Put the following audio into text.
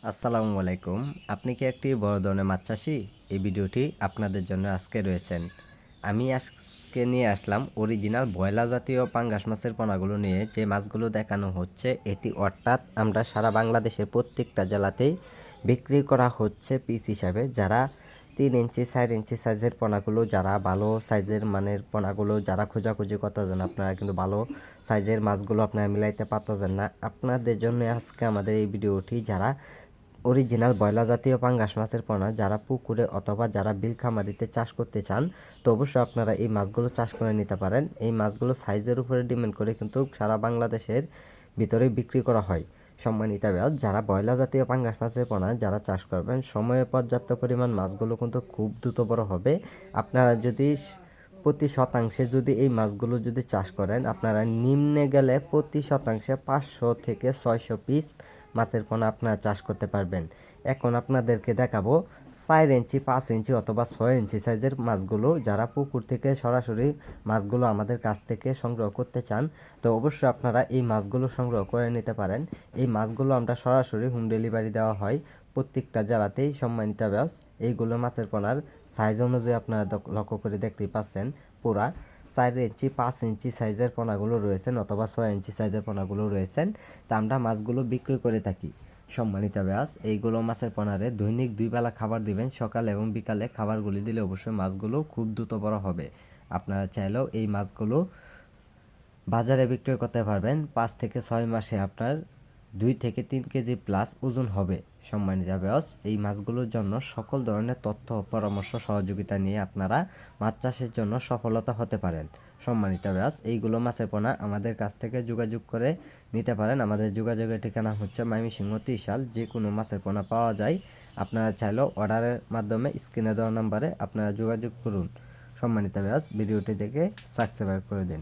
আসসালামু আলাইকুম। আপনি কি একটি বড় ধরনের মাছ চাষি? এই ভিডিওটি আপনাদের জন্য আজকে রয়েছেন। আমি আজকে নিয়ে আসলাম অরিজিনাল ব্রয়লার জাতীয় পাঙ্গাস মাছের পোনাগুলো নিয়ে। যে মাছগুলো দেখানো হচ্ছে এটি অর্থাৎ আমরা সারা বাংলাদেশের প্রত্যেকটা জেলাতেই বিক্রি করা হচ্ছে পিস হিসাবে। যারা 3 ইঞ্চি 4 ইঞ্চি সাইজের পোনাগুলো, যারা ভালো সাইজের মানের পোনাগুলো যারা খোঁজাখুঁজি করতেছেন, আপনারা কিন্তু ভালো সাইজের মাছগুলো আপনারা মিলাইতে পারতেছেন না, আপনাদের জন্য আজকে আমাদের এই ভিডিওটি। যারা অরিজিনাল ব্রয়লার জাতীয় পাঙ্গাস মাছের পোনা যারা পুকুরে অথবা যারা বিলখামারিতে চাষ করতে চান, তো অবশ্যই আপনারা এই মাছগুলো চাষ করে নিতে পারেন। এই মাছগুলো সাইজের উপরে ডিপেন্ড করে কিন্তু সারা বাংলাদেশের ভিতরে বিক্রি করা হয়। সম্মানিত ভাইরা, যারা ব্রয়লার জাতীয় পাঙ্গাস মাছের পোনা যারা চাষ করবেন, সময়ে পর্যাপ্ত পরিমাণ মাছগুলো কিন্তু খুব দ্রুত বড় হবে। আপনারা যদি প্রতি শতাংশে যদি এই মাছগুলো যদি চাষ করেন, আপনারা নিম্নে গেলে প্রতি শতাংশে 500 থেকে 600 পিস মাছের পোনা আপনারা চাষ করতে পারবেন। এখন আপনাদেরকে দেখাবো 4 ইঞ্চি 5 ইঞ্চি অথবা 6 ইঞ্চি সাইজের মাছগুলো। যারা পুকুর থেকে সরাসরি মাছগুলো আমাদের কাছ থেকে সংগ্রহ করতে চান, তো অবশ্যই আপনারা এই মাছগুলো সংগ্রহ করে নিতে পারেন। এই মাছগুলো আমরা সরাসরি হোম ডেলিভারি দেওয়া হয় প্রত্যেকটা জেলাতেই। সম্মানিত ব্যাস, এইগুলো মাছের পোনার সাইজ অনুযায়ী আপনারা লক্ষ্য করে দেখতেই পাচ্ছেন, পুরা 4 ইঞ্চি 5 ইঞ্চি সাইজের পোনাগুলো রয়েছেন অথবা 6 ইঞ্চি সাইজের পোনাগুলো রয়েছেন। তা আমরা মাছগুলো বিক্রি করে থাকি। সম্মানিত ব্যাস, এইগুলো মাছের পোনারে দৈনিক 2 বেলা খাবার দিবেন, সকাল এবং বিকালে খাবারগুলি দিলে অবশ্যই মাছগুলো খুব দ্রুত বড় হবে। আপনারা চাইলেও এই মাছগুলো বাজারে বিক্রয় করতে পারবেন। 5 থেকে 6 মাসে আপনার 2 থেকে 3 কেজি প্লাস ওজন হবে। সম্মানিত ভিউয়ার্স, এই মাছগুলোর জন্য সকল ধরনের তথ্য পরামর্শ সহযোগিতা নিয়ে আপনারা মাছ চাষের জন্য সফলতা হতে পারেন। সম্মানিত ভিউয়ার্স, এইগুলো মাছের পোনা আমাদের কাছ থেকে যোগাযোগ করে নিতে পারেন। আমাদের যোগাযোগের ঠিকানা হচ্ছে ময়মনসিংহ ত্রিশাল। যে কোনো মাছের পোনা পাওয়া যায়। আপনারা চাইলেও অর্ডারের মাধ্যমে স্ক্রিনে দেওয়া নম্বরে আপনারা যোগাযোগ করুন। সম্মানিত ভিউয়ার্স, ভিডিওটি দেখে সাবস্ক্রাইব করে দিন।